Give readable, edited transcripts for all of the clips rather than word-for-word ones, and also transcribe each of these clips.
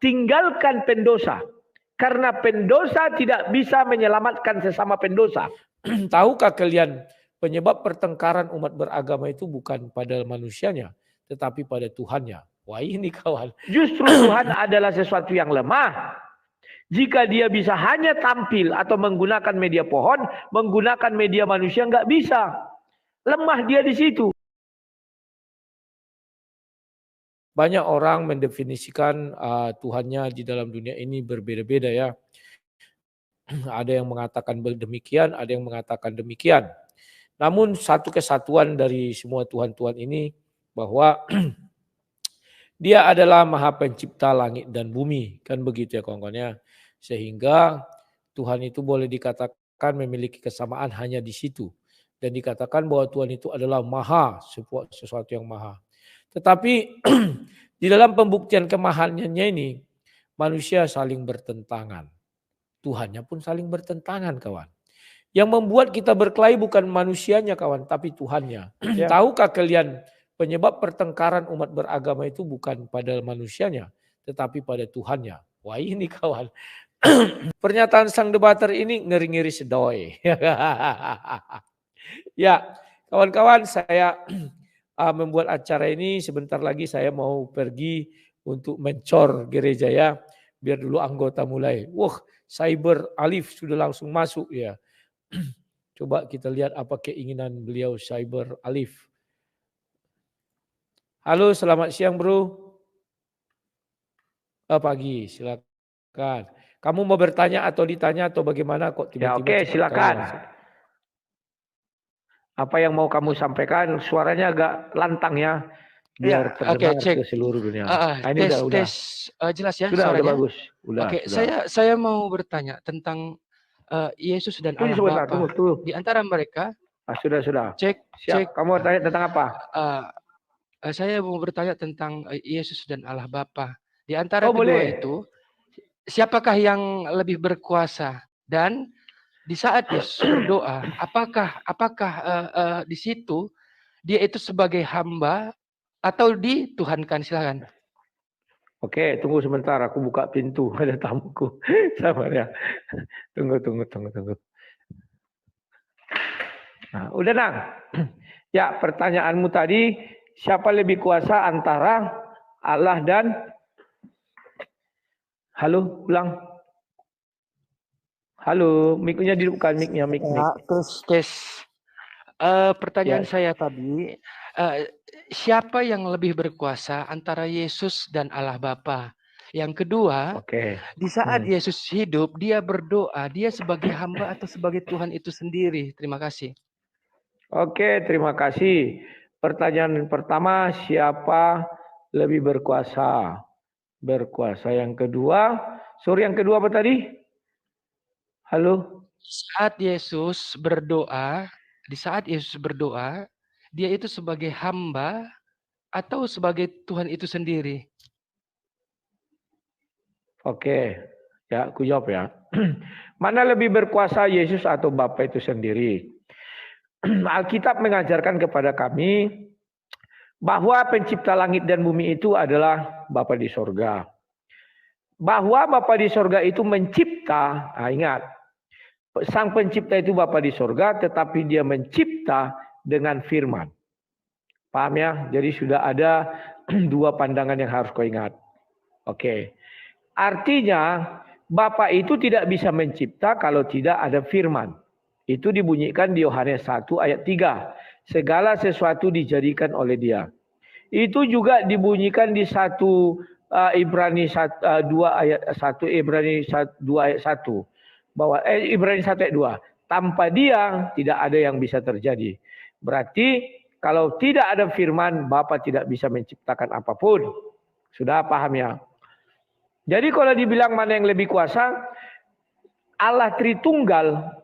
tinggalkan pendosa. Karena pendosa tidak bisa menyelamatkan sesama pendosa. Tahukah kalian penyebab pertengkaran umat beragama itu bukan pada manusianya, tetapi pada Tuhannya. Wah ini kawan. Justru Tuhan adalah sesuatu yang lemah. Jika dia bisa hanya tampil atau menggunakan media pohon, menggunakan media manusia nggak bisa. Lemah dia di situ. Banyak orang mendefinisikan Tuhannya di dalam dunia ini berbeda-beda ya. Ada yang mengatakan demikian, ada yang mengatakan demikian. Namun satu kesatuan dari semua Tuhan-Tuhan ini bahwa Dia adalah Maha Pencipta langit dan bumi, kan begitu ya kawan-kawannya. Sehingga Tuhan itu boleh dikatakan memiliki kesamaan hanya di situ. Dan dikatakan bahwa Tuhan itu adalah maha, sesuatu yang maha. Tetapi di dalam pembuktian kemahannya ini, manusia saling bertentangan. Tuhannya pun saling bertentangan kawan. Yang membuat kita berkelahi bukan manusianya kawan, tapi Tuhannya. Ya. Tahukah kalian penyebab pertengkaran umat beragama itu bukan pada manusianya, tetapi pada Tuhannya. Wah ini kawan. Pernyataan sang debater ini ngeri-ngeri sedoi. Ya kawan-kawan, saya membuat acara ini sebentar lagi saya mau pergi untuk mencor gereja ya. Biar dulu anggota mulai. Wah cyber Alif sudah langsung masuk ya. Coba kita lihat apa keinginan beliau cyber Alif. Halo, selamat siang bro. Pagi, silakan. Kamu mau bertanya atau ditanya atau bagaimana kok tiba-tiba? Ya, oke, silakan. Apa yang mau kamu sampaikan? Suaranya agak lantang ya. Biar terdengar ke seluruh dunia. Ini tes jelas ya sudah, suaranya? Udah bagus. Oke, saya mau bertanya tentang Yesus dan Allah Bapa. Di antara mereka. Sudah. Cek. Kamu bertanya tentang apa? Saya mau bertanya tentang Yesus dan Allah Bapa. Di antara kedua itu, siapakah yang lebih berkuasa? Dan di saat Yesus berdoa, apakah di situ dia itu sebagai hamba atau dituhankan? Silakan. Oke, tunggu sebentar. Aku buka pintu. Ada tamuku. Sabar ya. Tunggu. Nah, udah Nang. Ya, pertanyaanmu tadi, siapa lebih kuasa antara Allah dan... Halo, ulang. Halo, mic-nya dihidupkan, mic-nya. Tes. Pertanyaan saya tadi, siapa yang lebih berkuasa antara Yesus dan Allah Bapa? Yang kedua, di saat Yesus hidup, dia berdoa, dia sebagai hamba atau sebagai Tuhan itu sendiri? Terima kasih. Oke, terima kasih. Pertanyaan pertama, siapa lebih berkuasa? Berkuasa. Yang kedua, yang kedua apa tadi? Halo? Saat Yesus berdoa, dia itu sebagai hamba atau sebagai Tuhan itu sendiri? Oke, ya aku jawab ya. Mana lebih berkuasa, Yesus atau Bapa itu sendiri? Alkitab mengajarkan kepada kami bahwa pencipta langit dan bumi itu adalah Bapa di sorga. Bahwa Bapa di sorga itu mencipta, ingat, sang pencipta itu Bapa di sorga, tetapi dia mencipta dengan firman. Paham ya? Jadi sudah ada dua pandangan yang harus kau ingat. Oke. Artinya Bapa itu tidak bisa mencipta kalau tidak ada firman. Itu dibunyikan di Yohanes 1 ayat 3. Segala sesuatu dijadikan oleh dia. Itu juga dibunyikan di 1 Ibrani 2 ayat 1. Ibrani 2 ayat 1. Bahwa Ibrani 1 ayat 2. Tanpa dia tidak ada yang bisa terjadi. Berarti kalau tidak ada firman, Bapa tidak bisa menciptakan apapun. Sudah paham ya? Jadi kalau dibilang mana yang lebih kuasa, Allah Tritunggal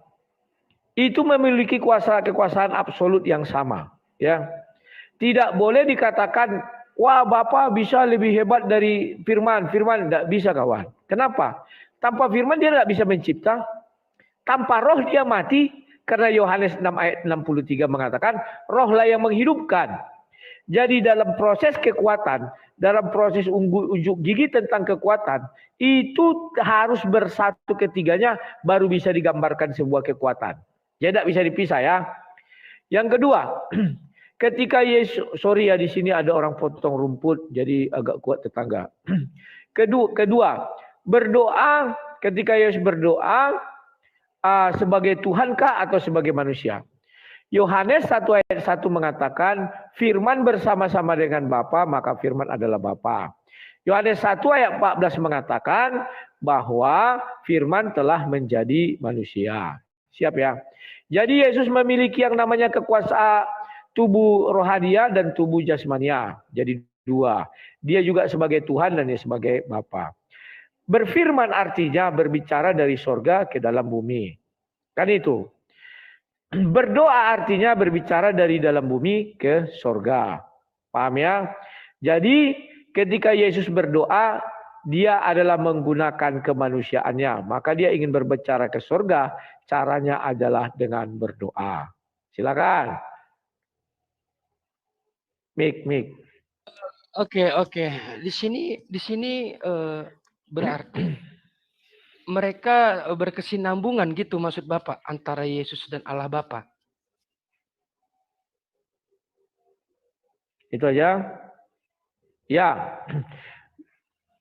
itu memiliki kekuasaan absolut yang sama, ya. Tidak boleh dikatakan, wah Bapa bisa lebih hebat dari firman. Firman tidak bisa kawan. Kenapa? Tanpa firman dia tidak bisa mencipta. Tanpa roh dia mati. Karena Yohanes 6 ayat 63 mengatakan, rohlah yang menghidupkan. Jadi dalam proses kekuatan, dalam proses unjuk gigi tentang kekuatan, itu harus bersatu ketiganya baru bisa digambarkan sebuah kekuatan. Jadi tidak bisa dipisah ya. Yang kedua, ketika Yesus, sorry ya di sini ada orang potong rumput, jadi agak kuat tetangga. Kedua, berdoa, ketika Yesus berdoa sebagai Tuhankah atau sebagai manusia? Yohanes 1 ayat 1 mengatakan, firman bersama-sama dengan Bapa, maka firman adalah Bapa. Yohanes 1 ayat 14 mengatakan bahwa firman telah menjadi manusia. Siap ya? Jadi Yesus memiliki yang namanya kekuasaan tubuh rohania dan tubuh jasmania. Jadi dua. Dia juga sebagai Tuhan dan dia sebagai Bapa. Berfirman artinya berbicara dari sorga ke dalam bumi. Kan itu. Berdoa artinya berbicara dari dalam bumi ke sorga. Paham ya? Jadi ketika Yesus berdoa, dia adalah menggunakan kemanusiaannya. Maka dia ingin berbicara ke sorga, caranya adalah dengan berdoa. Silakan. Mik. Oke. Di sini berarti mereka berkesinambungan gitu maksud Bapak antara Yesus dan Allah Bapa. Itu aja. Ya.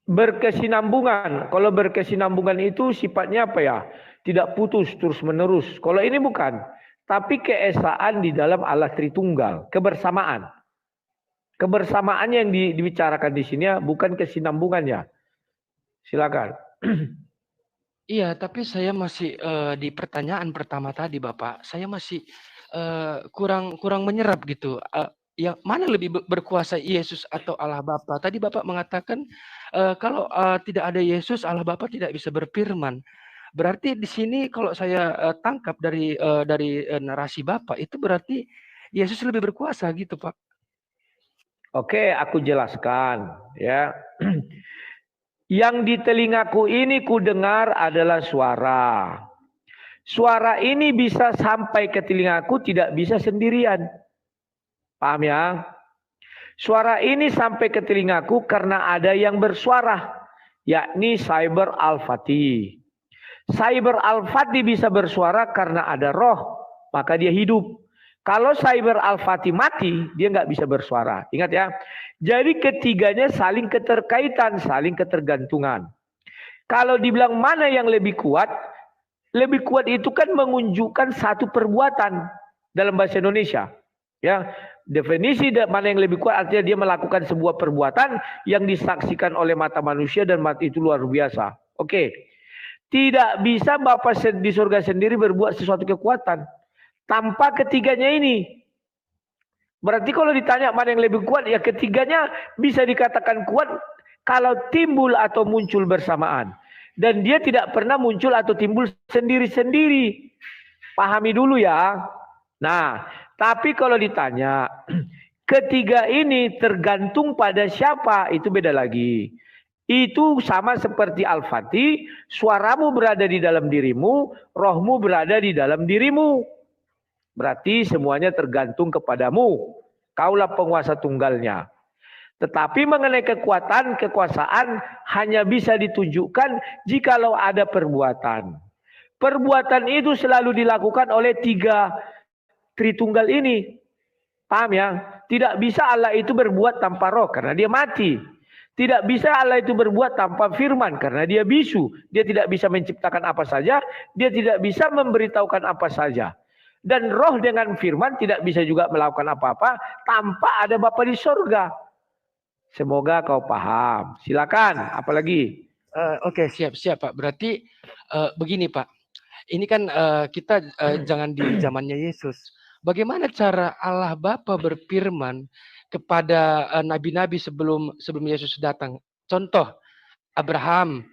Berkesinambungan. Kalau berkesinambungan itu sifatnya apa ya? Tidak putus terus menerus. Kalau ini bukan. Tapi keesaan di dalam Allah Tritunggal. Kebersamaan. Kebersamaan yang dibicarakan di sini bukan kesinambungannya. Silakan. Iya, tapi saya masih di pertanyaan pertama tadi, Bapak. Saya masih kurang menyerap gitu. Yang mana lebih berkuasa, Yesus atau Allah Bapa? Tadi Bapak mengatakan kalau tidak ada Yesus, Allah Bapa tidak bisa berfirman. Berarti di sini kalau saya tangkap dari narasi Bapak itu berarti Yesus lebih berkuasa gitu, Pak. Oke, aku jelaskan ya. Yang di telingaku ini ku dengar adalah suara. Suara ini bisa sampai ke telingaku, tidak bisa sendirian. Paham ya? Suara ini sampai ke telingaku karena ada yang bersuara, yakni Cyber Al-Fatih. Cyber Al-Fatih bisa bersuara karena ada roh, maka dia hidup. Kalau Cyber Al-Fatih mati, dia nggak bisa bersuara. Ingat ya. Jadi ketiganya saling keterkaitan, saling ketergantungan. Kalau dibilang mana yang lebih kuat itu kan menunjukkan satu perbuatan dalam bahasa Indonesia. Ya, definisi mana yang lebih kuat artinya dia melakukan sebuah perbuatan yang disaksikan oleh mata manusia dan mata itu luar biasa. Oke. Tidak bisa Bapa di surga sendiri berbuat sesuatu kekuatan tanpa ketiganya ini. Berarti kalau ditanya mana yang lebih kuat, ya ketiganya bisa dikatakan kuat kalau timbul atau muncul bersamaan. Dan dia tidak pernah muncul atau timbul sendiri-sendiri. Pahami dulu ya. Nah, tapi kalau ditanya, ketiga ini tergantung pada siapa, itu beda lagi. Itu sama seperti Al-Fatih, suaramu berada di dalam dirimu, rohmu berada di dalam dirimu. Berarti semuanya tergantung kepadamu. Kaulah penguasa tunggalnya. Tetapi mengenai kekuasaan hanya bisa ditunjukkan jikalau ada perbuatan. Perbuatan itu selalu dilakukan oleh tiga Tritunggal ini. Paham ya? Tidak bisa Allah itu berbuat tanpa roh karena dia mati. Tidak bisa Allah itu berbuat tanpa firman karena dia bisu. Dia tidak bisa menciptakan apa saja. Dia tidak bisa memberitahukan apa saja. Dan roh dengan firman tidak bisa juga melakukan apa-apa tanpa ada Bapa di surga. Semoga kau paham. Silakan, apalagi? Oke, siap Pak. Berarti begini Pak. Ini kan kita jangan di zamannya Yesus. Bagaimana cara Allah Bapa berfirman kepada nabi-nabi sebelum Yesus datang? Contoh, Abraham,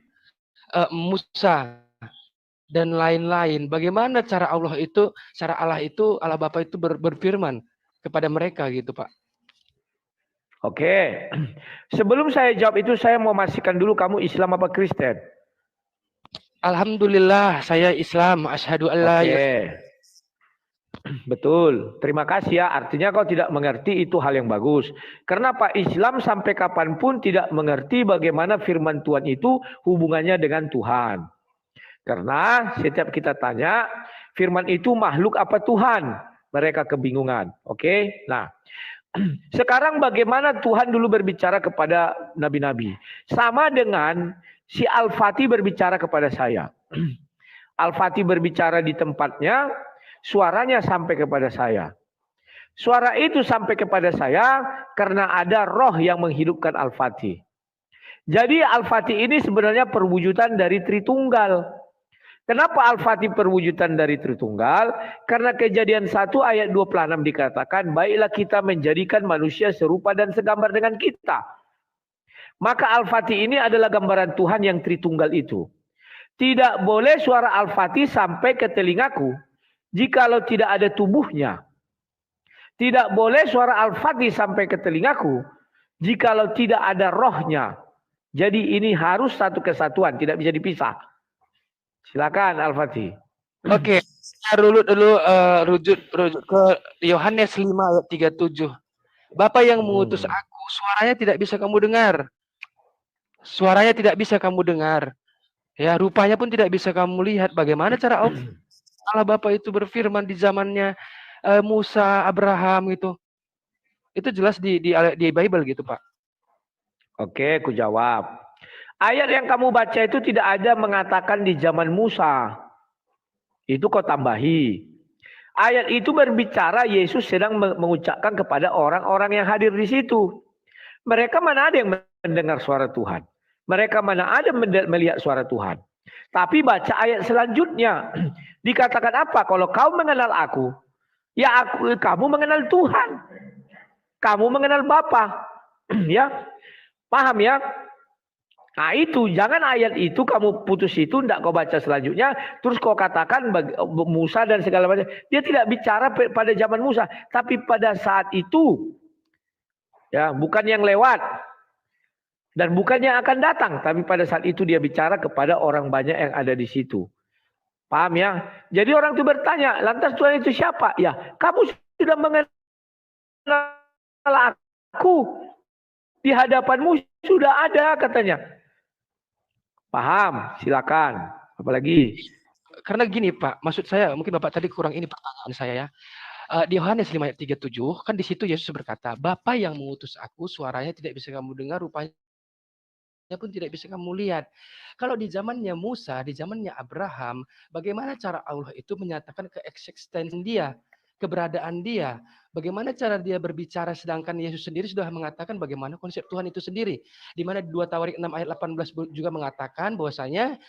Musa, dan lain-lain. Bagaimana cara Allah itu, Allah Bapa itu berfirman kepada mereka gitu Pak? Oke. Sebelum saya jawab itu, saya mau memastikan dulu kamu Islam apa Kristen? Alhamdulillah, saya Islam. Asyhadu an la ilaha. Betul. Terima kasih ya. Artinya kau tidak mengerti itu hal yang bagus. Karena Pak Islam sampai kapanpun tidak mengerti bagaimana firman Tuhan itu hubungannya dengan Tuhan. Karena setiap kita tanya, firman itu makhluk apa Tuhan? Mereka kebingungan. Oke? Nah, sekarang bagaimana Tuhan dulu berbicara kepada nabi-nabi? Sama dengan si Al-Fatih berbicara kepada saya. Al-Fatih berbicara di tempatnya, suaranya sampai kepada saya. Suara itu sampai kepada saya karena ada roh yang menghidupkan Al-Fatih. Jadi Al-Fatih ini sebenarnya perwujudan dari Tritunggal. Kenapa Al-Fatih perwujudan dari Tritunggal? Karena Kejadian 1 ayat 26 dikatakan, baiklah kita menjadikan manusia serupa dan segambar dengan kita. Maka Al-Fatih ini adalah gambaran Tuhan yang Tritunggal itu. Tidak boleh suara Al-Fatih sampai ke telingaku jikalau tidak ada tubuhnya. Tidak boleh suara Al-Fatih sampai ke telingaku jikalau tidak ada rohnya. Jadi ini harus satu kesatuan, tidak bisa dipisah. Silakan Al-Fatih. Oke, rujuk ke Yohanes 5 ayat 37. Bapa yang mengutus aku, suaranya tidak bisa kamu dengar. Suaranya tidak bisa kamu dengar. Ya, rupanya pun tidak bisa kamu lihat. Bagaimana cara Allah Bapa itu berfirman di zamannya Musa, Abraham gitu. Itu jelas di Bible gitu, Pak. Oke, aku jawab. Ayat yang kamu baca itu tidak ada mengatakan di zaman Musa. Itu kau tambahi. Ayat itu berbicara Yesus sedang mengucapkan kepada orang-orang yang hadir di situ. Mereka mana ada yang mendengar suara Tuhan. Mereka mana ada melihat suara Tuhan. Tapi baca ayat selanjutnya. Dikatakan apa? Kalau kau mengenal aku, ya kamu mengenal Tuhan. Kamu mengenal Bapa. Ya, paham ya? Nah itu, jangan ayat itu kamu putus itu, tidak kau baca selanjutnya, terus kau katakan Musa dan segala macam. Dia tidak bicara pada zaman Musa, tapi pada saat itu, ya bukan yang lewat dan bukan yang akan datang, tapi pada saat itu dia bicara kepada orang banyak yang ada di situ. Paham ya? Jadi orang itu bertanya, lantas Tuhan itu siapa? Ya, kamu sudah mengenal aku, di hadapanmu sudah ada katanya. Paham? Silakan. Apalagi? Karena gini Pak, maksud saya mungkin Bapak tadi kurang ini pertanyaan saya ya. Di Yohanes 5 ayat 37 kan di situ Yesus berkata, Bapa yang mengutus aku, suaranya tidak bisa kamu dengar, rupanya pun tidak bisa kamu lihat. Kalau di zamannya Musa, di zamannya Abraham, bagaimana cara Allah itu menyatakan keeksistensian dia, keberadaan dia, bagaimana cara dia berbicara, sedangkan Yesus sendiri sudah mengatakan bagaimana konsep Tuhan itu sendiri. Di mana 2 Tawarik 6 ayat 18 juga mengatakan bahwasanya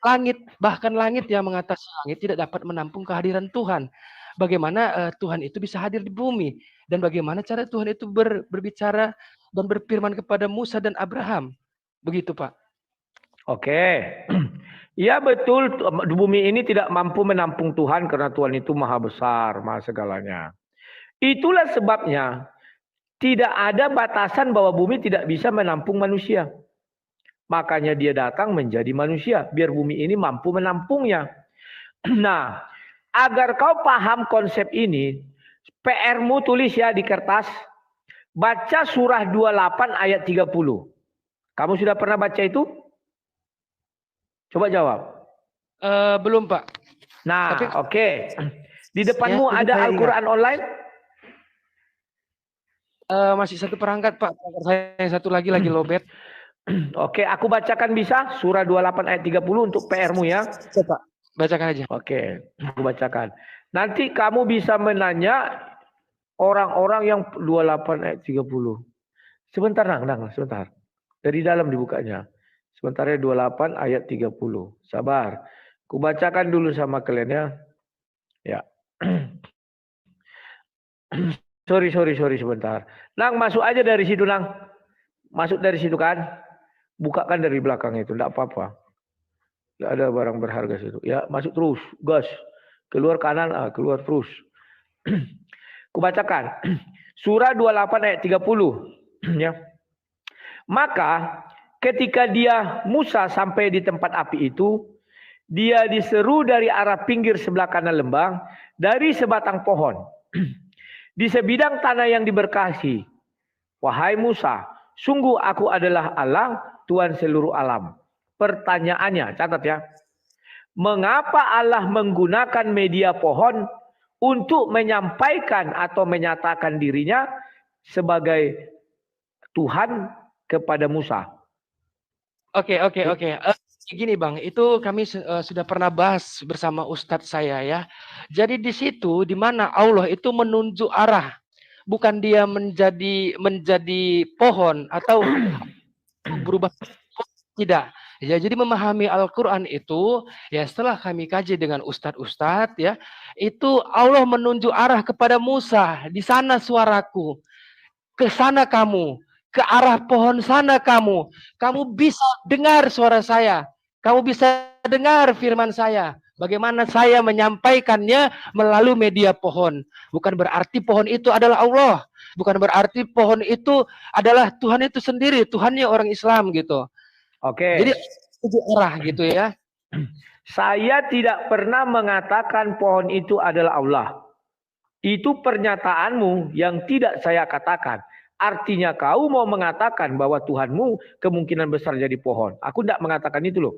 langit, bahkan langit yang mengatasi langit tidak dapat menampung kehadiran Tuhan. Bagaimana Tuhan itu bisa hadir di bumi, dan bagaimana cara Tuhan itu berbicara dan berfirman kepada Musa dan Abraham. Begitu Pak. Oke. Ya betul, bumi ini tidak mampu menampung Tuhan karena Tuhan itu maha besar, maha segalanya. Itulah sebabnya tidak ada batasan bahwa bumi tidak bisa menampung manusia. Makanya dia datang menjadi manusia, biar bumi ini mampu menampungnya. Nah, agar kau paham konsep ini, PR-mu tulis ya di kertas. Baca surah 28 ayat 30. Kamu sudah pernah baca itu? Coba jawab. Belum Pak. Nah, oke. Di depanmu ya, ada Al-Quran online? Masih satu perangkat Pak. Saya yang satu lagi lobet. Oke, aku bacakan bisa? Surah 28 ayat 30 untuk PR-mu ya. Pak. Bacakan aja. Oke, aku bacakan. Nanti kamu bisa menanya orang-orang yang 28 ayat 30. Sebentar, Nang, sebentar. Dari dalam dibukanya. Sebentar ya 28 ayat 30. Sabar. Ku bacakan dulu sama kalian ya. Ya. Sorry sebentar. Nang, masuk aja dari situ, Nang. Masuk dari situ kan. Bukakan dari belakang itu, enggak apa-apa. Enggak ada barang berharga situ. Ya, masuk terus. Gas. Keluar kanan, keluar terus. Kubacakan. Surah 28 ayat 30. Ya. Maka ketika Musa sampai di tempat api itu, Dia diseru dari arah pinggir sebelah kanan lembang, dari sebatang pohon, di sebidang tanah yang diberkasi. Wahai Musa, sungguh aku adalah Allah, Tuhan seluruh alam. Pertanyaannya, catat ya. Mengapa Allah menggunakan media pohon untuk menyampaikan atau menyatakan dirinya sebagai Tuhan kepada Musa? Oke. Gini Bang, itu kami sudah pernah bahas bersama Ustadz saya ya. Jadi di situ di mana Allah itu menunjuk arah, bukan dia menjadi pohon atau berubah, tidak. Ya, jadi memahami Al-Quran itu ya setelah kami kaji dengan ustadz-ustadz ya, itu Allah menunjuk arah kepada Musa, di sana suaraku, ke sana kamu, ke arah pohon sana kamu bisa dengar suara saya. Kamu bisa dengar firman saya. Bagaimana saya menyampaikannya melalui media pohon. Bukan berarti pohon itu adalah Allah. Bukan berarti pohon itu adalah Tuhan itu sendiri. Tuhannya orang Islam gitu. Oke. Jadi tujuh arah gitu ya. Saya tidak pernah mengatakan pohon itu adalah Allah. Itu pernyataanmu yang tidak saya katakan. Artinya kau mau mengatakan bahwa Tuhanmu kemungkinan besar jadi pohon. Aku tidak mengatakan itu loh.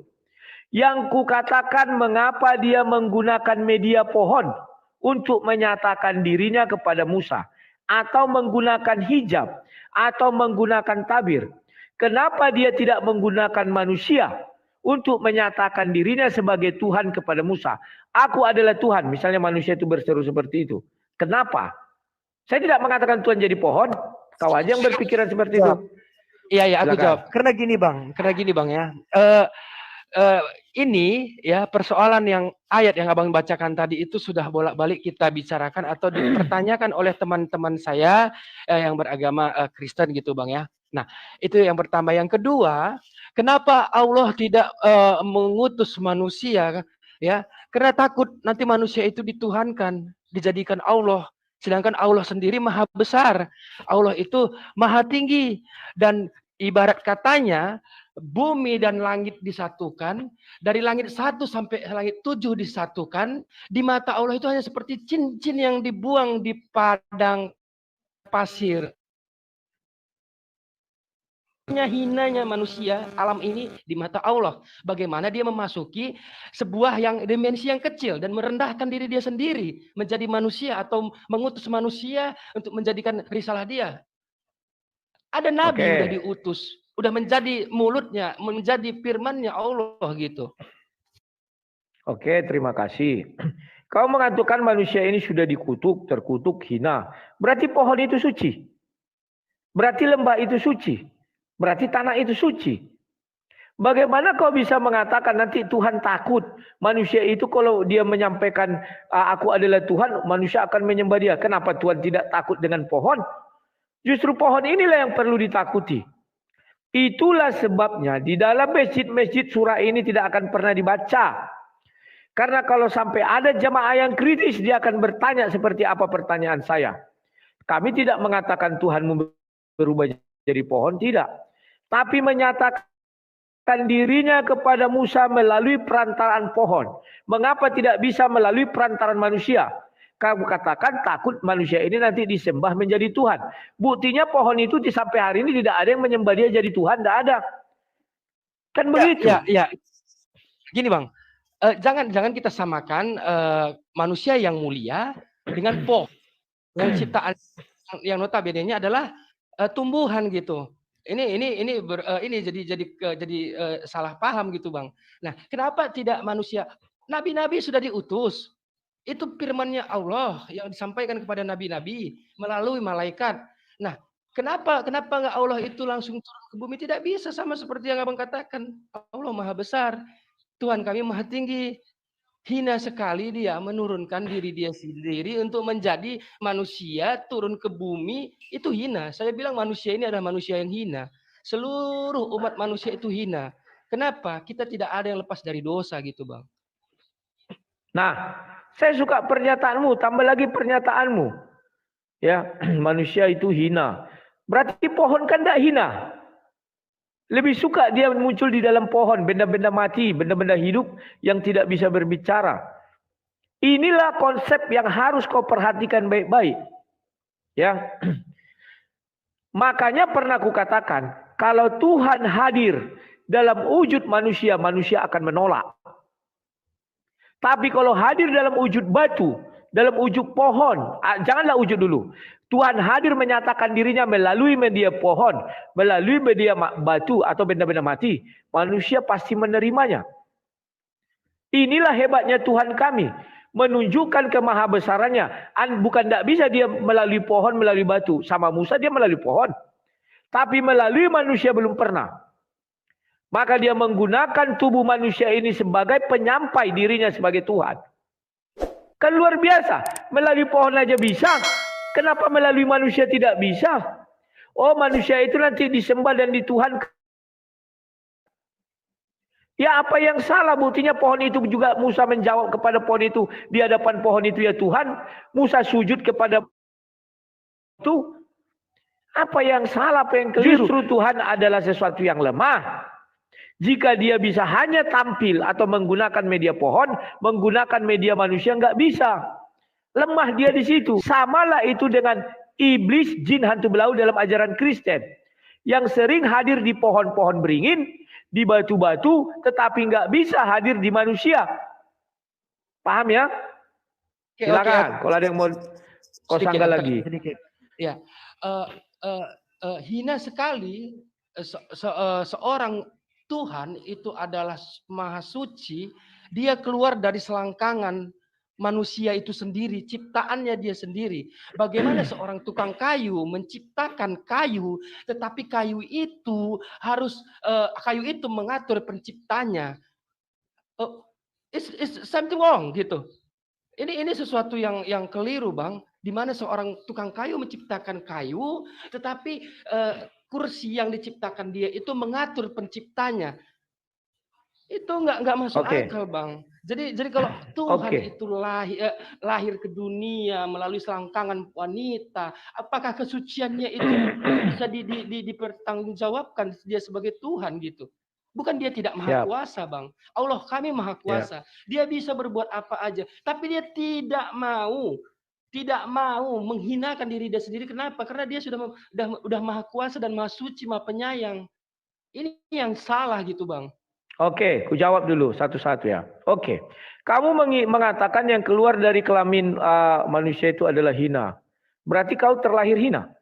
Yang kukatakan mengapa dia menggunakan media pohon untuk menyatakan dirinya kepada Musa. Atau menggunakan hijab. Atau menggunakan tabir. Kenapa dia tidak menggunakan manusia untuk menyatakan dirinya sebagai Tuhan kepada Musa. Aku adalah Tuhan. Misalnya manusia itu berseru seperti itu. Kenapa? Saya tidak mengatakan Tuhan jadi pohon. Kau aja yang berpikiran seperti itu. Iya, aku jawab. Karena gini bang ya. Ini ya persoalan yang ayat yang abang bacakan tadi itu sudah bolak-balik kita bicarakan atau dipertanyakan oleh teman-teman saya yang beragama Kristen gitu bang ya. Nah itu yang pertama. Yang kedua, kenapa Allah tidak mengutus manusia ya? Karena takut nanti manusia itu dituhankan, dijadikan Allah. Sedangkan Allah sendiri maha besar. Allah itu maha tinggi. Dan ibarat katanya bumi dan langit disatukan, dari langit 1 sampai langit 7 disatukan, di mata Allah itu hanya seperti cincin yang dibuang di padang pasir. Hinanya manusia alam ini di mata Allah. Bagaimana dia memasuki sebuah dimensi yang kecil dan merendahkan diri dia sendiri menjadi manusia atau mengutus manusia untuk menjadikan risalah dia. Ada nabi udah diutus, udah menjadi mulutnya, menjadi firmannya Allah gitu. Oke, terima kasih. Kau mengatakan manusia ini sudah dikutuk, terkutuk, hina. Berarti pohon itu suci. Berarti lembah itu suci. Berarti tanah itu suci. Bagaimana kau bisa mengatakan nanti Tuhan takut manusia itu kalau dia menyampaikan aku adalah Tuhan, manusia akan menyembah dia. Kenapa Tuhan tidak takut dengan pohon? Justru pohon inilah yang perlu ditakuti. Itulah sebabnya di dalam masjid-masjid surah ini tidak akan pernah dibaca. Karena kalau sampai ada jemaah yang kritis, dia akan bertanya seperti apa pertanyaan saya. Kami tidak mengatakan Tuhanmu berubah jadi pohon, tidak. Tapi menyatakan dirinya kepada Musa melalui perantaraan pohon. Mengapa tidak bisa melalui perantaraan manusia? Kamu katakan takut manusia ini nanti disembah menjadi Tuhan. Buktinya pohon itu sampai hari ini tidak ada yang menyembah dia jadi Tuhan, tidak ada. Kan begitu? Ya. Gini bang, jangan kita samakan manusia yang mulia dengan pohon yang ciptaan yang notabene-nya adalah tumbuhan gitu. Ini jadi salah paham gitu bang. Nah, kenapa tidak manusia? Nabi-nabi sudah diutus. Itu firman-Nya Allah yang disampaikan kepada nabi-nabi melalui malaikat. Nah, kenapa nggak Allah itu langsung turun ke bumi? Tidak bisa, sama seperti yang abang katakan. Allah maha besar, Tuhan kami maha tinggi. Hina sekali dia menurunkan diri dia sendiri untuk menjadi manusia, turun ke bumi, itu hina. Saya bilang manusia ini adalah manusia yang hina. Seluruh umat manusia itu hina. Kenapa? Kita tidak ada yang lepas dari dosa gitu bang. Nah, saya suka pernyataanmu, tambah lagi pernyataanmu. Ya, manusia itu hina. Berarti pohon kan tidak hina. Lebih suka dia muncul di dalam pohon, benda-benda mati, benda-benda hidup yang tidak bisa berbicara. Inilah konsep yang harus kau perhatikan baik-baik. Ya. Makanya pernah kukatakan, kalau Tuhan hadir dalam wujud manusia, manusia akan menolak. Tapi kalau hadir dalam wujud batu, dalam wujud pohon, janganlah wujud dulu. Tuhan hadir menyatakan dirinya melalui media pohon, melalui media batu atau benda-benda mati. Manusia pasti menerimanya. Inilah hebatnya Tuhan kami. Menunjukkan kemahabesarannya. Bukan tidak bisa dia melalui pohon, melalui batu. Sama Musa dia melalui pohon. Tapi melalui manusia belum pernah. Maka dia menggunakan tubuh manusia ini sebagai penyampai dirinya sebagai Tuhan. Kan luar biasa. Melalui pohon aja bisa. Kenapa melalui manusia tidak bisa? Oh, manusia itu nanti disembah dan dituhankan. Ya, apa yang salah? Buktinya pohon itu juga Musa menjawab kepada pohon itu. Di hadapan pohon itu, ya Tuhan. Musa sujud kepada itu. Apa yang salah? Apa yang keliru? Justru Tuhan adalah sesuatu yang lemah. Jika dia bisa hanya tampil atau menggunakan media pohon, menggunakan media manusia nggak bisa. Lemah dia di situ. Samalah itu dengan iblis, jin, hantu belau dalam ajaran Kristen. Yang sering hadir di pohon-pohon beringin, di batu-batu, tetapi nggak bisa hadir di manusia. Paham ya? Silakan. Kalau ada yang mau sanggah lagi. Sedikit. Ya, hina sekali seorang Tuhan itu adalah maha suci. Dia keluar dari selangkangan manusia itu sendiri, ciptaannya dia sendiri. Bagaimana seorang tukang kayu menciptakan kayu, tetapi kayu itu harus kayu itu mengatur penciptanya. It's something wrong gitu. Ini sesuatu yang keliru, Bang. Di mana seorang tukang kayu menciptakan kayu, tetapi kursi yang diciptakan dia itu mengatur penciptanya. Itu nggak masuk akal, Bang. Jadi kalau Tuhan itu lahir ke dunia melalui selangkangan wanita, apakah kesuciannya itu bisa dipertanggungjawabkan dia sebagai Tuhan gitu? Bukan dia tidak maha kuasa, Bang. Allah kami maha kuasa. Dia bisa berbuat apa aja, tapi dia tidak mau menghinakan diri dia sendiri. Kenapa? Karena dia sudah maha kuasa dan maha suci, maha penyayang. Ini yang salah gitu, Bang. Oke, ku jawab dulu satu-satu ya. Oke, kamu mengatakan yang keluar dari kelamin manusia itu adalah hina. Berarti kau terlahir hina.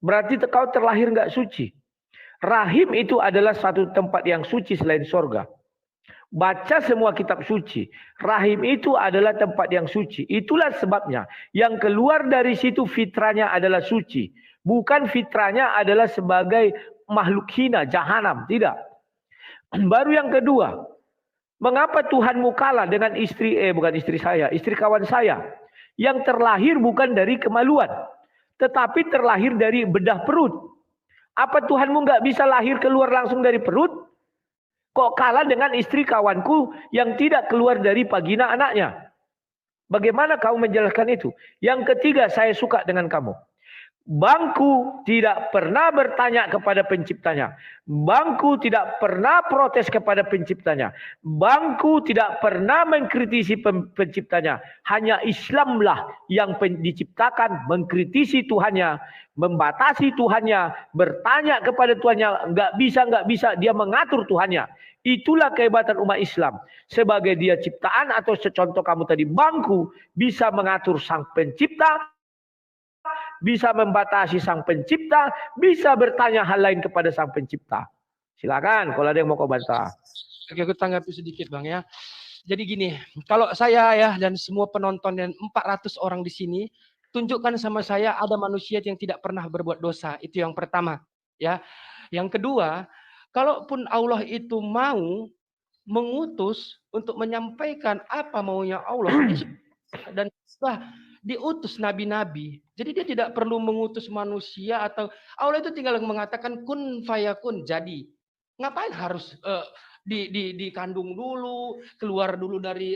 Berarti kau terlahir nggak suci. Rahim itu adalah satu tempat yang suci selain sorga. Baca semua kitab suci. Rahim itu adalah tempat yang suci. Itulah sebabnya yang keluar dari situ fitranya adalah suci. Bukan fitranya adalah sebagai makhluk hina, jahanam. Tidak. Baru yang kedua, mengapa Tuhanmu kalah dengan istri kawan saya, yang terlahir bukan dari kemaluan, tetapi terlahir dari bedah perut. Apa Tuhanmu nggak bisa lahir keluar langsung dari perut? Kok kalah dengan istri kawanku yang tidak keluar dari vagina anaknya? Bagaimana kau menjelaskan itu? Yang ketiga, saya suka dengan kamu. Bangku tidak pernah bertanya kepada penciptanya. Bangku tidak pernah protes kepada penciptanya. Bangku tidak pernah mengkritisi penciptanya. Hanya Islamlah yang diciptakan mengkritisi Tuhannya, membatasi Tuhannya, bertanya kepada Tuhannya, nggak bisa, dia mengatur Tuhannya. Itulah kehebatan umat Islam. Sebagai dia ciptaan atau secontoh kamu tadi, bangku bisa mengatur sang pencipta, bisa membatasi sang pencipta, bisa bertanya hal lain kepada sang pencipta. Silakan kalau ada yang mau kau bantah. Oke, aku tanggapi sedikit, Bang ya. Jadi gini, kalau saya ya dan semua penonton dan 400 orang di sini, tunjukkan sama saya ada manusia yang tidak pernah berbuat dosa. Itu yang pertama, ya. Yang kedua, kalaupun Allah itu mau mengutus untuk menyampaikan apa maunya Allah dan sudah diutus nabi-nabi. Jadi dia tidak perlu mengutus manusia atau Allah itu tinggal mengatakan kun fayakun, jadi. Ngapain harus dikandung dulu, keluar dulu dari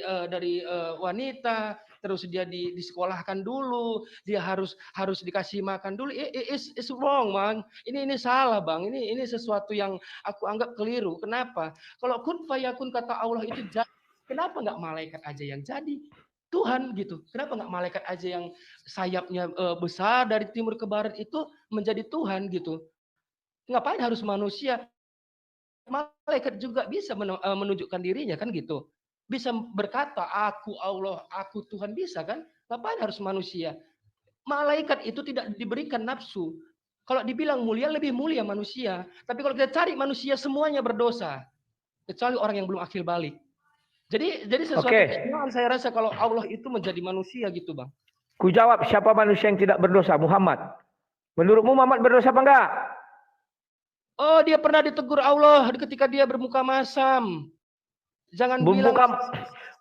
wanita, terus dia disekolahkan dulu, dia harus dikasih makan dulu. It's wrong, Bang. Ini salah, Bang. Ini sesuatu yang aku anggap keliru. Kenapa? Kalau kun fayakun kata Allah itu jadi, kenapa nggak malaikat aja yang jadi? Tuhan gitu. Kenapa nggak malaikat aja yang sayapnya besar dari timur ke barat itu menjadi Tuhan gitu? Ngapain harus manusia? Malaikat juga bisa menunjukkan dirinya kan gitu. Bisa berkata, aku Allah, aku Tuhan, bisa kan? Ngapain harus manusia? Malaikat itu tidak diberikan nafsu. Kalau dibilang mulia, lebih mulia manusia. Tapi kalau kita cari manusia, semuanya berdosa. Kecuali orang yang belum akil balik. Jadi sesuatu keistimewaan saya rasa kalau Allah itu menjadi manusia gitu, Bang. Ku jawab, siapa manusia yang tidak berdosa? Muhammad. Menurutmu Muhammad berdosa apa enggak? Oh, dia pernah ditegur Allah ketika dia bermuka masam. Jangan bilang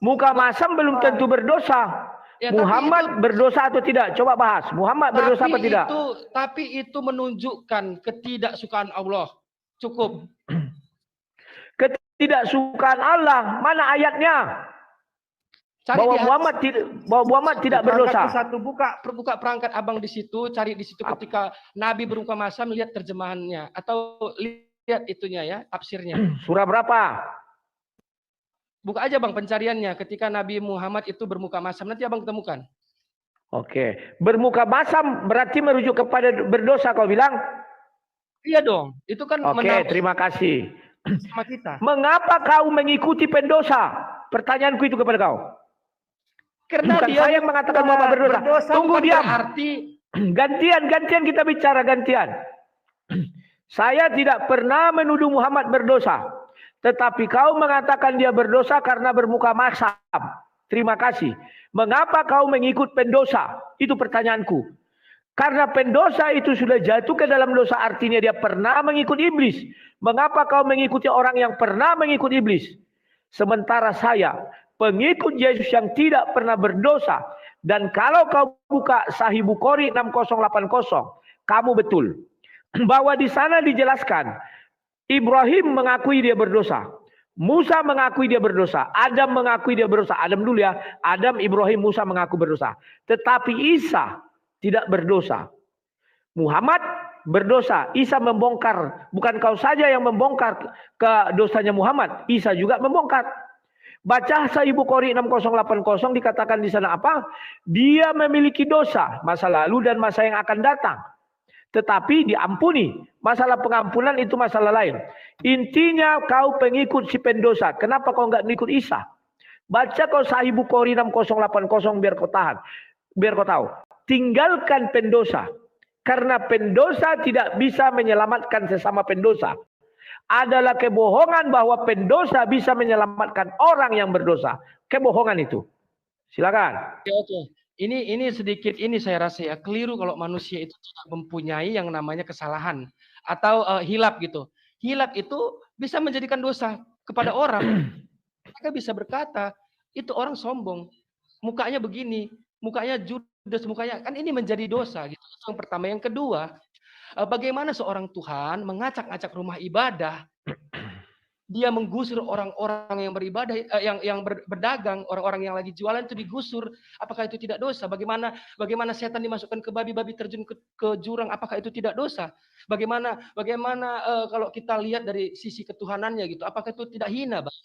muka masam belum tentu berdosa. Ya, Muhammad berdosa atau tidak? Coba bahas. Muhammad berdosa apa tidak? Tapi itu menunjukkan ketidaksukaan Allah. Cukup. Ketidaksukaan Allah. Mana ayatnya? Bahwa Muhammad tidak berdosa. Buka perangkat abang di situ, cari di situ ketika Nabi bermuka masam, lihat terjemahannya atau lihat itunya ya, tafsirnya. Surah berapa? Buka aja Bang pencariannya ketika Nabi Muhammad itu bermuka masam, nanti abang ketemukan. Oke, bermuka masam berarti merujuk kepada berdosa kau bilang? Iya dong, itu kan. Oke, terima kasih. Sama kita. Mengapa kau mengikuti pendosa? Pertanyaanku itu kepada kau. Karena bukan saya yang mengatakan Muhammad berdosa. Tunggu diam. Gantian kita bicara gantian. Saya tidak pernah menuduh Muhammad berdosa. Tetapi kau mengatakan dia berdosa karena bermuka masam. Terima kasih. Mengapa kau mengikut pendosa? Itu pertanyaanku. Karena pendosa itu sudah jatuh ke dalam dosa, artinya dia pernah mengikut iblis. Mengapa kau mengikuti orang yang pernah mengikut iblis? Sementara saya pengikut Yesus yang tidak pernah berdosa. Dan kalau kau buka Sahih Bukhari 6080, kamu betul. Bahwa di sana dijelaskan, Ibrahim mengakui dia berdosa. Musa mengakui dia berdosa. Adam mengakui dia berdosa. Adam dulu ya. Adam, Ibrahim, Musa mengaku berdosa. Tetapi Isa tidak berdosa. Muhammad berdosa. Isa membongkar. Bukan kau saja yang membongkar ke dosanya Muhammad. Isa juga membongkar. Baca Sahih Bukhari 6080 dikatakan di sana apa? Dia memiliki dosa masa lalu dan masa yang akan datang. Tetapi diampuni. Masalah pengampunan itu masalah lain. Intinya kau pengikut si pendosa. Kenapa kau enggak mengikut Isa? Baca kau Sahih Bukhari 6080 biar kau tahan. Biar kau tahu. Tinggalkan pendosa. Karena pendosa tidak bisa menyelamatkan sesama pendosa. Adalah kebohongan bahwa pendosa bisa menyelamatkan orang yang berdosa. Kebohongan itu. Silakan. Oke. Ini sedikit ini saya rasa ya keliru kalau manusia itu tidak mempunyai yang namanya kesalahan atau hilap gitu. Hilap itu bisa menjadikan dosa kepada orang. Mereka bisa berkata itu orang sombong, mukanya begini, mukanya judes, mukanya kan ini menjadi dosa gitu. Yang pertama, yang kedua, bagaimana seorang Tuhan mengacak-acak rumah ibadah? Dia menggusur orang-orang yang beribadah, yang berdagang, orang-orang yang lagi jualan itu digusur. Apakah itu tidak dosa? Bagaimana setan dimasukkan ke babi terjun ke jurang? Apakah itu tidak dosa? Bagaimana kalau kita lihat dari sisi ketuhanannya gitu? Apakah itu tidak hina, Bang?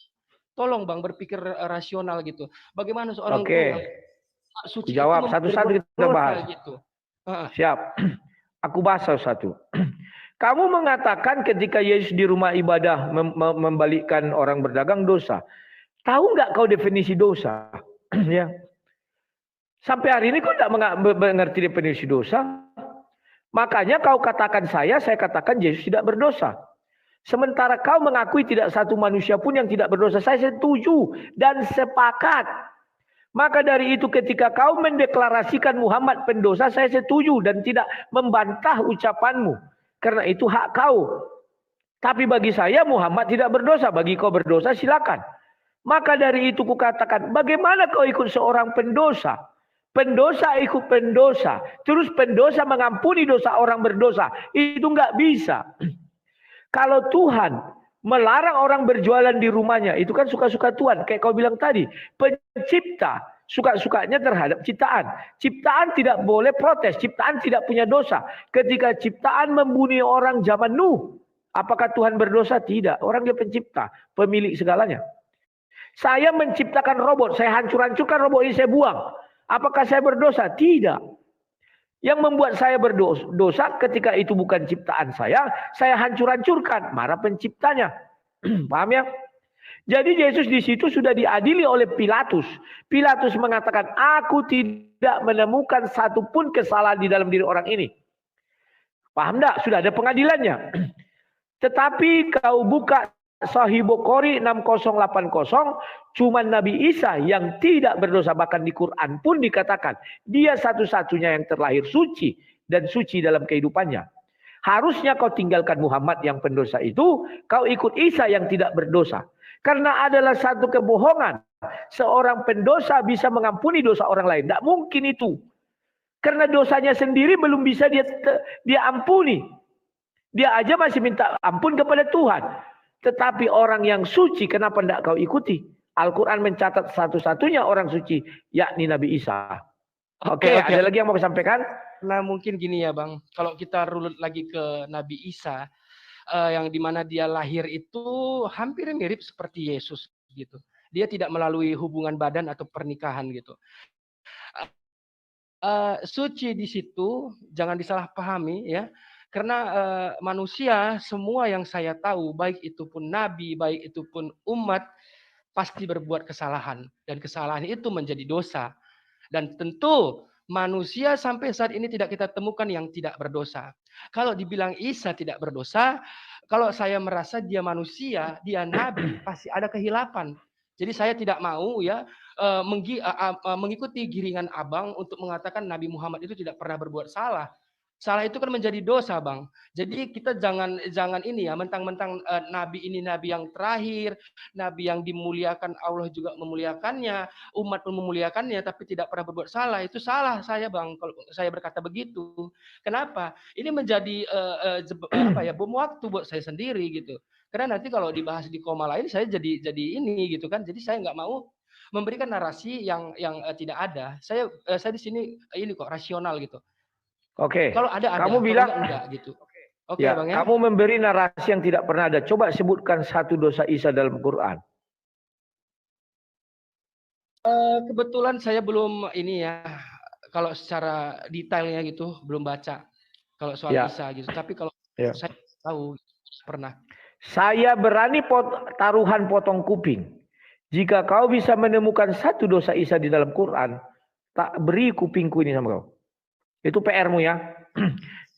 Tolong Bang berpikir rasional gitu. Bagaimana seorang Tuhan suci jawab satu-satu kita bahas. Gitu. Siap. Aku bahas satu-satu. Kamu mengatakan ketika Yesus di rumah ibadah membalikkan orang berdagang dosa. Tahu nggak kau definisi dosa? Ya. Sampai hari ini kau tidak mengerti definisi dosa. Makanya kau katakan saya katakan Yesus tidak berdosa. Sementara kau mengakui tidak satu manusia pun yang tidak berdosa. Saya setuju dan sepakat. Maka dari itu ketika kau mendeklarasikan Muhammad pendosa, saya setuju dan tidak membantah ucapanmu. Karena itu hak kau. Tapi bagi saya Muhammad tidak berdosa. Bagi kau berdosa silakan. Maka dari itu kukatakan, bagaimana kau ikut seorang pendosa? Pendosa ikut pendosa. Terus pendosa mengampuni dosa orang berdosa. Itu nggak bisa. Kalau Tuhan melarang orang berjualan di rumahnya, itu kan suka-suka Tuhan. Kayak kau bilang tadi, pencipta suka-sukanya terhadap ciptaan. Ciptaan tidak boleh protes, ciptaan tidak punya dosa. Ketika ciptaan membunuh orang zaman Nuh, apakah Tuhan berdosa? Tidak. Orang dia pencipta, pemilik segalanya. Saya menciptakan robot, saya hancur-hancurkan robot ini, saya buang. Apakah saya berdosa? Tidak. Yang membuat saya berdosa ketika itu bukan ciptaan saya hancur-hancurkan, marah penciptanya. Paham ya? Jadi Yesus di situ sudah diadili oleh Pilatus. Pilatus mengatakan, aku tidak menemukan satupun kesalahan di dalam diri orang ini. Paham enggak? Sudah ada pengadilannya. Tetapi kau buka Sahih Bukhari 6080, cuma Nabi Isa yang tidak berdosa. Bahkan di Quran pun dikatakan, dia satu-satunya yang terlahir suci dan suci dalam kehidupannya. Harusnya kau tinggalkan Muhammad yang pendosa itu, kau ikut Isa yang tidak berdosa. Karena adalah satu kebohongan. Seorang pendosa bisa mengampuni dosa orang lain. Tidak mungkin itu. Karena dosanya sendiri belum bisa dia ampuni. Dia aja masih minta ampun kepada Tuhan. Tetapi orang yang suci, kenapa tidak kau ikuti? Al-Quran mencatat satu-satunya orang suci, yakni Nabi Isa. Oke, ada lagi yang mau disampaikan? Nah mungkin gini ya Bang, kalau kita runut lagi ke Nabi Isa, yang dimana dia lahir itu hampir mirip seperti Yesus gitu. Dia tidak melalui hubungan badan atau pernikahan gitu. Suci di situ jangan disalahpahami ya, karena manusia semua yang saya tahu, baik itu pun nabi, baik itu pun umat, pasti berbuat kesalahan dan kesalahan itu menjadi dosa. Dan tentu manusia sampai saat ini tidak kita temukan yang tidak berdosa. Kalau dibilang Isa tidak berdosa, kalau saya merasa dia manusia, dia nabi, pasti ada kehilapan. Jadi saya tidak mau ya mengikuti giringan abang untuk mengatakan Nabi Muhammad itu tidak pernah berbuat salah. Salah itu kan menjadi dosa, Bang. Jadi kita jangan ini ya, mentang-mentang nabi ini nabi yang terakhir, nabi yang dimuliakan, Allah juga memuliakannya, umat pun memuliakannya, tapi tidak pernah berbuat salah. Itu salah saya, Bang, kalau saya berkata begitu. Kenapa? Ini menjadi bom waktu buat saya sendiri gitu. Karena nanti kalau dibahas di koma lain, saya jadi ini gitu kan. Jadi saya nggak mau memberikan narasi yang tidak ada. Saya di sini ini kok rasional gitu. Oke. Kalau ada. Kamu bilang enggak gitu. Oke, ya, Bang ya. kamu memberi narasi yang tidak pernah ada. Coba sebutkan satu dosa Isa dalam Quran. Kebetulan saya belum ini ya. Kalau secara detailnya gitu belum baca. Kalau soal Isa gitu. Tapi kalau saya tahu pernah. Saya berani taruhan potong kuping. Jika kau bisa menemukan satu dosa Isa di dalam Quran, tak beri kupingku ini sama kau. Itu PR-mu ya.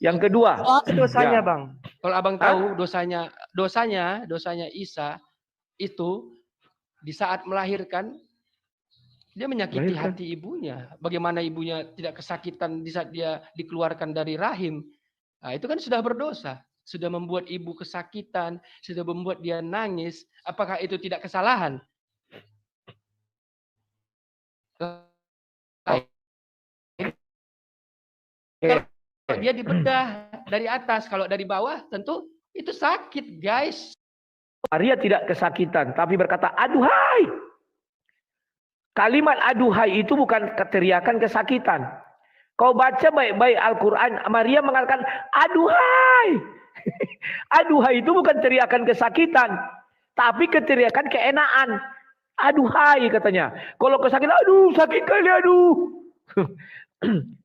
Yang kedua, dosanya Bang. Kalau Abang tahu dosanya Isa itu di saat melahirkan dia menyakiti hati ibunya. Bagaimana ibunya tidak kesakitan di saat dia dikeluarkan dari rahim. Nah, itu kan sudah berdosa. Sudah membuat ibu kesakitan, sudah membuat dia nangis. Apakah itu tidak kesalahan? Kalau dia dibedah dari atas, kalau dari bawah tentu itu sakit, guys. Maria tidak kesakitan, tapi berkata, aduhai. Kalimat aduhai itu bukan teriakan kesakitan. Kau baca baik-baik Al-Quran, Maria mengatakan, aduhai. Aduhai itu bukan teriakan kesakitan, tapi keteriakan keenaan. Aduhai katanya. Kalau kesakitan, aduh sakit kali, aduh.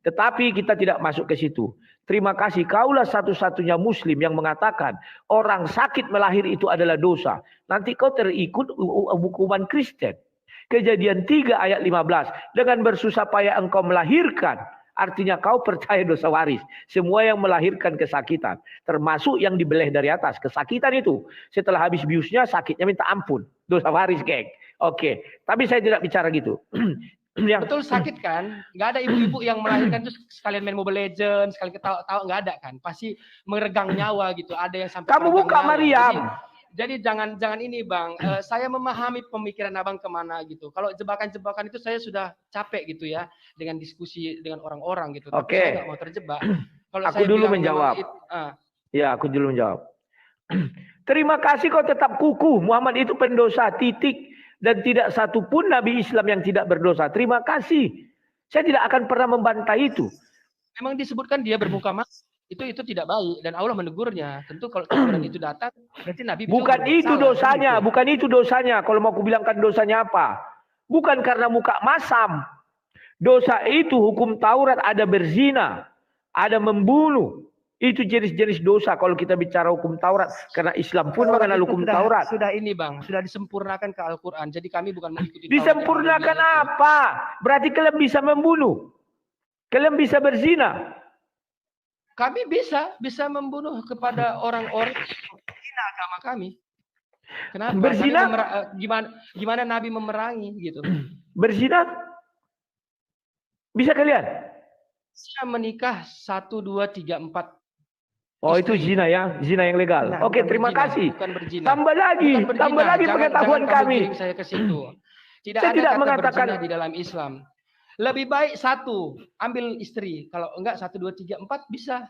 Tetapi kita tidak masuk ke situ. Terima kasih, kaulah satu-satunya muslim yang mengatakan orang sakit melahir itu adalah dosa. Nanti kau terikut hukuman Kristen. Kejadian 3 ayat 15. Dengan bersusah payah engkau melahirkan, artinya kau percaya dosa waris. Semua yang melahirkan kesakitan, termasuk yang dibeleh dari atas, kesakitan itu. Setelah habis biusnya sakitnya minta ampun. Dosa waris, geng. Oke, tapi saya tidak bicara gitu. Betul sakit kan? Nggak ada ibu-ibu yang melahirkan terus sekalian main Mobile Legends, sekalian ketawa-tawa, nggak ada kan? Pasti meregang nyawa gitu. Ada yang sampai kamu buka nyawa. Maryam. Jadi jangan ini Bang. Saya memahami pemikiran Abang kemana gitu. Kalau jebakan-jebakan itu saya sudah capek gitu ya dengan diskusi dengan orang-orang gitu. Tapi saya nggak mau terjebak. Kalau aku dulu menjawab. Ya, aku dulu menjawab. Terima kasih kau tetap kukuh. Muhammad itu pendosa, titik. dan tidak satu pun Nabi Islam yang tidak berdosa. Terima kasih. Saya tidak akan pernah membantai itu. Memang disebutkan dia bermuka maksum. Itu tidak baik dan Allah menegurnya. Tentu kalau teguran itu datang, berarti Nabi bukan itu salah, dosanya, gitu. bukan itu dosanya. Kalau mau aku bilangkan dosanya apa? Bukan karena muka masam. Dosa itu hukum Taurat ada berzina, ada membunuh. Itu jenis-jenis dosa kalau kita bicara hukum Taurat. Karena Islam pun mengenal hukum Taurat. Sudah ini Bang, sudah disempurnakan ke Al-Quran. Jadi kami bukan mengikuti disempurnakan apa? Berarti kalian bisa membunuh. Kalian bisa berzina. Kami bisa membunuh kepada orang-orang yang berzina agama kami. Kenapa? Berzina? Gimana Nabi memerangi gitu. Berzina? Bisa kalian? Saya menikah 1, 2, 3, 4. Oh itu zina ya, zina yang legal. Nah, oke, terima kasih. Tambah lagi pengetahuan kami. Saya ke situ. Saya tidak mengatakan berzina di dalam Islam. Lebih baik 1, ambil istri. Kalau enggak 1, 2, 3, 4 bisa.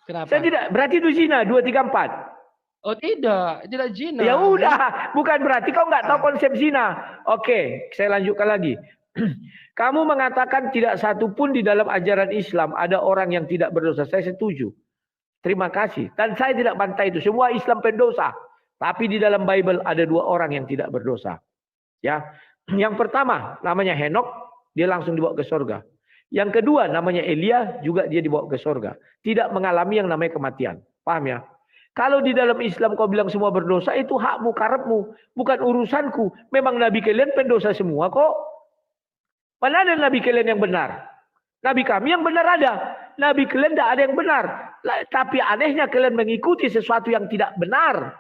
Kenapa? Saya tidak, berarti itu zina 2, 3, 4. Oh tidak zina. Ya udah, bukan berarti kau nggak tahu konsep zina. Oke, saya lanjutkan lagi. Kamu mengatakan tidak satu pun di dalam ajaran Islam ada orang yang tidak berdosa. Saya setuju. Terima kasih. Dan saya tidak bantai itu. Semua Islam pendosa. Tapi di dalam Bible ada 2 orang yang tidak berdosa. Ya, yang pertama namanya Henok, dia langsung dibawa ke surga. Yang kedua namanya Elia, juga dia dibawa ke surga. Tidak mengalami yang namanya kematian. Paham ya? Kalau di dalam Islam kau bilang semua berdosa, itu hakmu, karepmu, bukan urusanku. Memang Nabi kalian pendosa semua kok. Mana ada Nabi kalian yang benar? Nabi kami yang benar ada. Nabi kalian tidak ada yang benar. Tapi anehnya kalian mengikuti sesuatu yang tidak benar.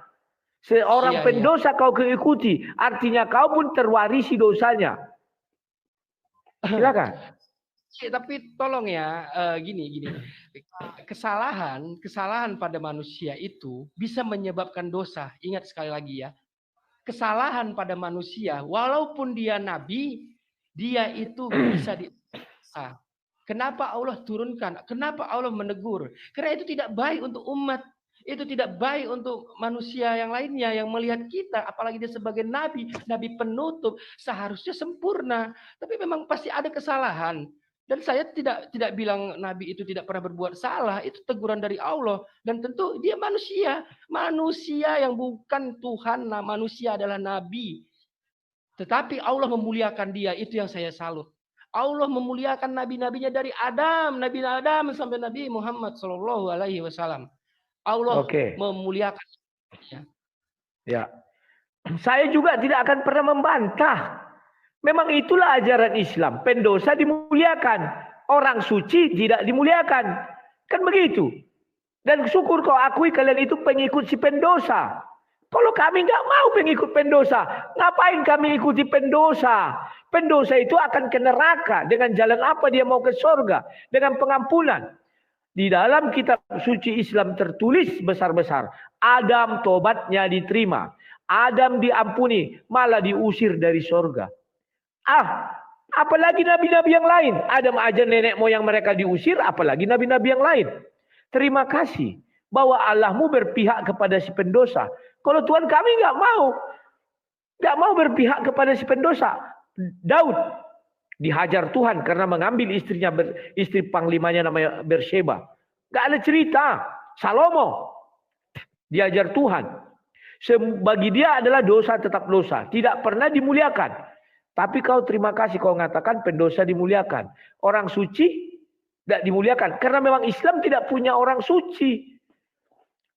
Seorang pendosa kau ikuti. Artinya kau pun terwarisi dosanya. Silakan. Tapi tolong ya, gini. Kesalahan pada manusia itu bisa menyebabkan dosa. Ingat sekali lagi ya. Kesalahan pada manusia, walaupun dia nabi, dia itu bisa didosa. Kenapa Allah turunkan? Kenapa Allah menegur? Karena itu tidak baik untuk umat. Itu tidak baik untuk manusia yang lainnya yang melihat kita. Apalagi dia sebagai nabi penutup. Seharusnya sempurna. Tapi memang pasti ada kesalahan. Dan saya tidak bilang nabi itu tidak pernah berbuat salah. Itu teguran dari Allah. Dan tentu dia manusia. Manusia yang bukan Tuhan. Nah, manusia adalah nabi. Tetapi Allah memuliakan dia. Itu yang saya salut. Allah memuliakan nabi-nabinya dari Nabi Adam sampai Nabi Muhammad SAW. Allah memuliakan. Ya, saya juga tidak akan pernah membantah. Memang itulah ajaran Islam. Pendosa dimuliakan, orang suci tidak dimuliakan. Kan begitu. Dan syukur kau akui kalian itu pengikut si pendosa. Kalau kami nggak mau pengikut pendosa, ngapain kami ikuti pendosa? Pendosa itu akan ke neraka. Dengan jalan apa dia mau ke surga? Dengan pengampunan. Di dalam kitab suci Islam tertulis besar-besar. Adam tobatnya diterima. Adam diampuni. Malah diusir dari surga. Apalagi nabi-nabi yang lain. Adam aja nenek moyang mereka diusir. Apalagi nabi-nabi yang lain. Terima kasih. Bahwa Allahmu berpihak kepada si pendosa. Kalau Tuhan kami nggak mau. Nggak mau berpihak kepada si pendosa. Daud dihajar Tuhan karena mengambil istrinya, istri panglimanya namanya Bersheba. Gak ada cerita. Salomo diajar Tuhan. Bagi dia adalah dosa tetap dosa. Tidak pernah dimuliakan. Tapi kau terima kasih kau mengatakan pendosa dimuliakan. Orang suci tidak dimuliakan. Karena memang Islam tidak punya orang suci.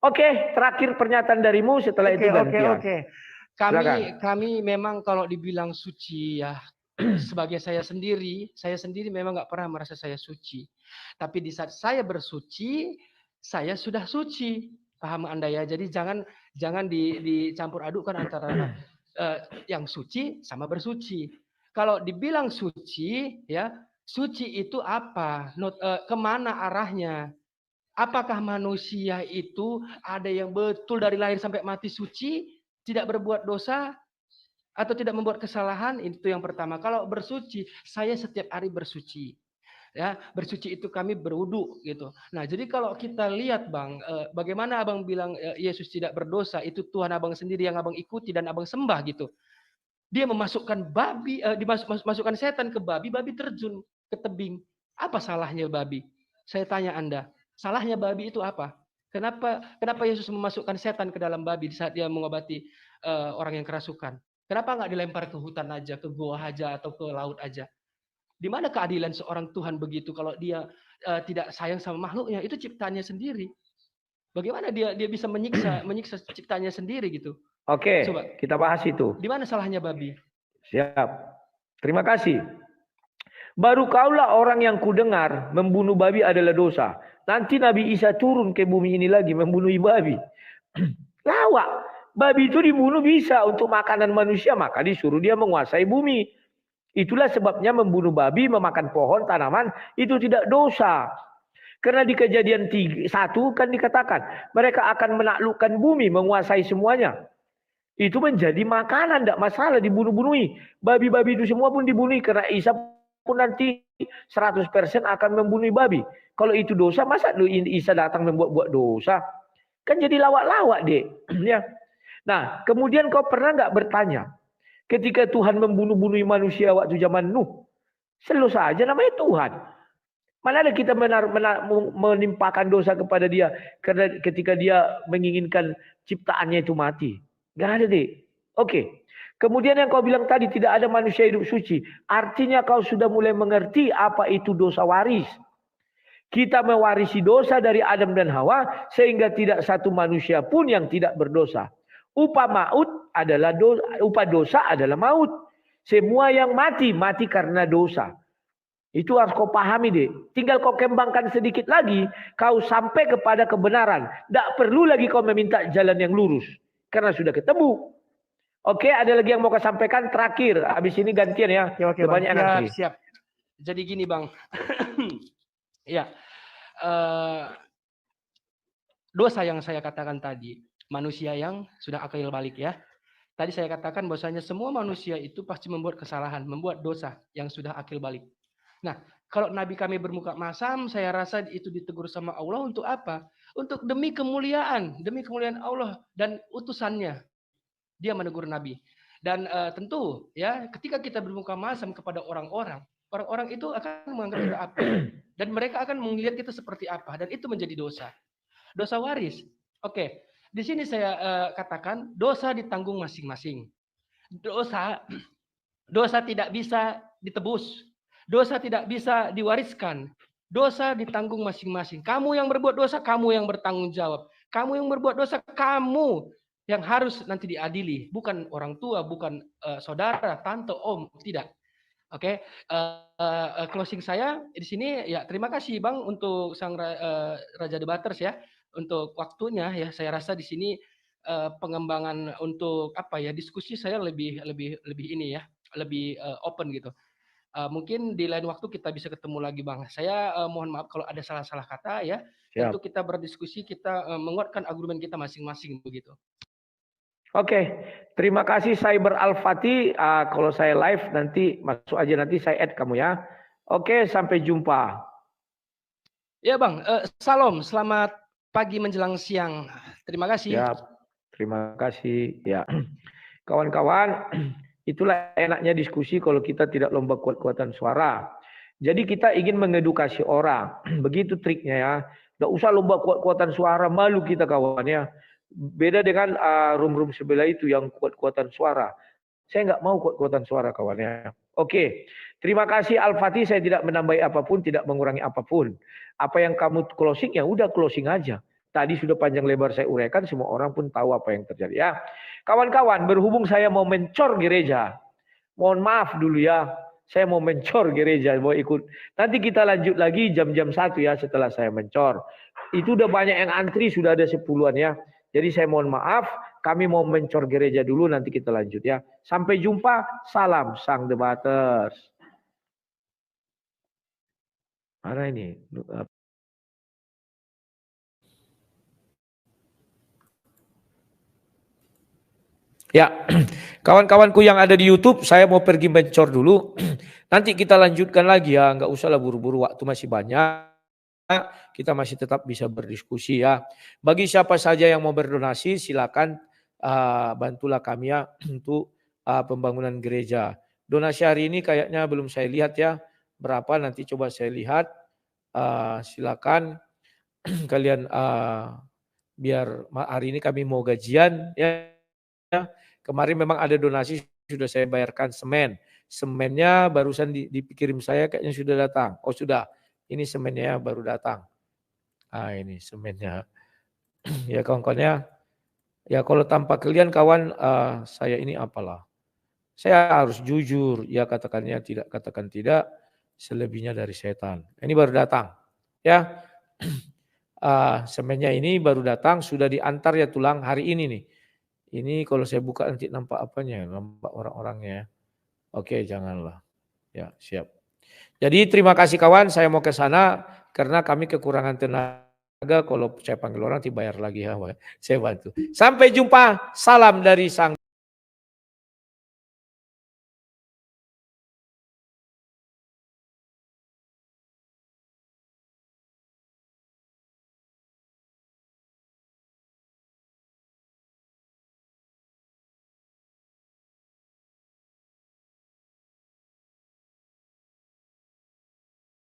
Oke, terakhir pernyataan darimu setelah itu gantian. Kami memang kalau dibilang suci ya, sebagai saya sendiri memang nggak pernah merasa saya suci. Tapi di saat saya bersuci, saya sudah suci. Paham Anda ya? Jadi jangan dicampur adukkan antara yang suci sama bersuci. Kalau dibilang suci, ya suci itu apa? Kemana arahnya? Apakah manusia itu ada yang betul dari lahir sampai mati suci? Tidak berbuat dosa atau tidak membuat kesalahan, itu yang pertama. Kalau bersuci, saya setiap hari bersuci. Ya, bersuci itu kami berwudu gitu. Nah, jadi kalau kita lihat Bang, bagaimana Abang bilang Yesus tidak berdosa, itu Tuhan Abang sendiri yang Abang ikuti dan Abang sembah gitu. Dia memasukkan babi, dimasukkan setan ke babi, babi terjun ke tebing. Apa salahnya babi? Saya tanya Anda, salahnya babi itu apa? Kenapa Yesus memasukkan setan ke dalam babi saat dia mengobati orang yang kerasukan? Kenapa nggak dilempar ke hutan aja, ke gua aja, atau ke laut aja? Di mana keadilan seorang Tuhan begitu kalau dia tidak sayang sama makhluknya? Itu ciptaannya sendiri. Bagaimana dia bisa menyiksa ciptaannya sendiri gitu? Oke, Coba kita bahas itu. di mana salahnya babi? Siap. Terima kasih. Baru kaulah orang yang kudengar membunuh babi adalah dosa. Nanti Nabi Isa turun ke bumi ini lagi membunuh babi. Lawak. Babi itu dibunuh bisa untuk makanan manusia, maka disuruh dia menguasai bumi. Itulah sebabnya membunuh babi, memakan pohon, tanaman, itu tidak dosa. Karena di Kejadian 1 kan dikatakan, mereka akan menaklukkan bumi, menguasai semuanya. Itu menjadi makanan, tidak masalah dibunuh-bunuhi. Babi-babi itu semua pun dibunuhi, karena Isa pun nanti 100% akan membunuh babi. Kalau itu dosa, masa Isa datang membuat-buat dosa? Kan jadi lawak-lawak, dek. Ya. Nah, kemudian kau pernah nggak bertanya, ketika Tuhan membunuh-bunuhi manusia waktu zaman Nuh, selalu saja namanya Tuhan. Mana ada kita menimpakan dosa kepada dia karena ketika dia menginginkan ciptaannya itu mati. Nggak ada, deh. Oke. Kemudian yang kau bilang tadi tidak ada manusia hidup suci. Artinya kau sudah mulai mengerti apa itu dosa waris. Kita mewarisi dosa dari Adam dan Hawa sehingga tidak satu manusia pun yang tidak berdosa. Upah dosa adalah maut. Semua yang mati karena dosa. Itu harus kau pahami, deh. Tinggal kau kembangkan sedikit lagi, kau sampai kepada kebenaran. Tak perlu lagi kau meminta jalan yang lurus. Karena sudah ketemu. Oke, ada lagi yang mau kau sampaikan terakhir. Habis ini gantian ya. Oke, banyak nanti. Siap. Jadi gini, Bang. Ya. Dosa yang saya katakan tadi, manusia yang sudah akil balik ya. Tadi saya katakan bahwasanya semua manusia itu pasti membuat kesalahan, membuat dosa yang sudah akil balik. Nah, kalau Nabi kami bermuka masam, saya rasa itu ditegur sama Allah untuk apa? Untuk demi kemuliaan Allah dan utusannya. Dia menegur Nabi. Dan tentu ya, ketika kita bermuka masam kepada orang-orang itu akan menganggap kita apa? Dan mereka akan melihat kita seperti apa? Dan itu menjadi dosa. Dosa waris. Oke. Di sini saya katakan dosa ditanggung masing-masing. Dosa tidak bisa ditebus. Dosa tidak bisa diwariskan. Dosa ditanggung masing-masing. Kamu yang berbuat dosa, kamu yang bertanggung jawab. Kamu yang berbuat dosa, kamu yang harus nanti diadili. Bukan orang tua, bukan saudara, tante, om. Tidak. Oke. Closing saya di sini ya, terima kasih Bang untuk sang Raja Debaters ya. Untuk waktunya ya, saya rasa di sini pengembangan untuk diskusi saya lebih ini ya, lebih open gitu. Mungkin di lain waktu kita bisa ketemu lagi Bang. Saya mohon maaf kalau ada salah-salah kata ya. Siap. Untuk kita berdiskusi, kita menguatkan argumen kita masing-masing begitu. Oke, terima kasih Cyber Al-Fatih. Kalau saya live nanti masuk aja, nanti saya add kamu ya. Oke, sampai jumpa. Ya Bang, salam, selamat pagi menjelang siang. Terima kasih. Siap, terima kasih. Ya, kawan-kawan, itulah enaknya diskusi kalau kita tidak lomba kuat-kuatan suara. Jadi kita ingin mengedukasi orang. Begitu triknya ya. Nggak usah lomba kuat-kuatan suara, malu kita kawan ya. Beda dengan room-room sebelah itu yang kuat-kuatan suara. Saya nggak mau kuat-kuatan suara kawan ya. Oke, terima kasih Al-Fatih. Saya tidak menambahi apapun, tidak mengurangi apapun. Apa yang kamu closing ya udah closing aja. Tadi sudah panjang lebar saya uraikan, semua orang pun tahu apa yang terjadi ya. Kawan-kawan, berhubung saya mau mencor gereja, mohon maaf dulu ya. Saya mau mencor gereja, mau ikut. Nanti kita lanjut lagi jam-jam 1 ya setelah saya mencor. Itu udah banyak yang antri, sudah ada 10-an ya. Jadi saya mohon maaf, kami mau mencor gereja dulu, nanti kita lanjut ya. Sampai jumpa, salam Sang Debaters. Mana ini? Ya, kawan-kawanku yang ada di YouTube, saya mau pergi mencor dulu. Nanti kita lanjutkan lagi ya, nggak usah lah buru-buru, waktu masih banyak. Kita masih tetap bisa berdiskusi ya. Bagi siapa saja yang mau berdonasi, silakan bantulah kami ya untuk pembangunan gereja. Donasi hari ini kayaknya belum saya lihat ya. Berapa nanti coba saya lihat. Silakan kalian biar hari ini kami mau gajian ya. Kemarin memang ada donasi sudah saya bayarkan semen. Semennya barusan dikirim saya kayaknya sudah datang. Oh sudah, ini semennya baru datang. Ini semennya. Ya kawan-kawannya. Ya kalau tanpa kalian kawan, saya ini apalah. Saya harus jujur, ya katakannya tidak, katakan tidak, selebihnya dari setan. Ini baru datang. Ya, semennya ini baru datang, sudah diantar ya tulang hari ini nih. Ini kalau saya buka nanti nampak apanya, nampak orang-orangnya. Oke, janganlah. Ya, siap. Jadi terima kasih kawan, saya mau ke sana karena kami kekurangan tenaga. Kalau saya panggil orang dibayar lagi ya, saya bantu. Sampai jumpa, salam dari Sang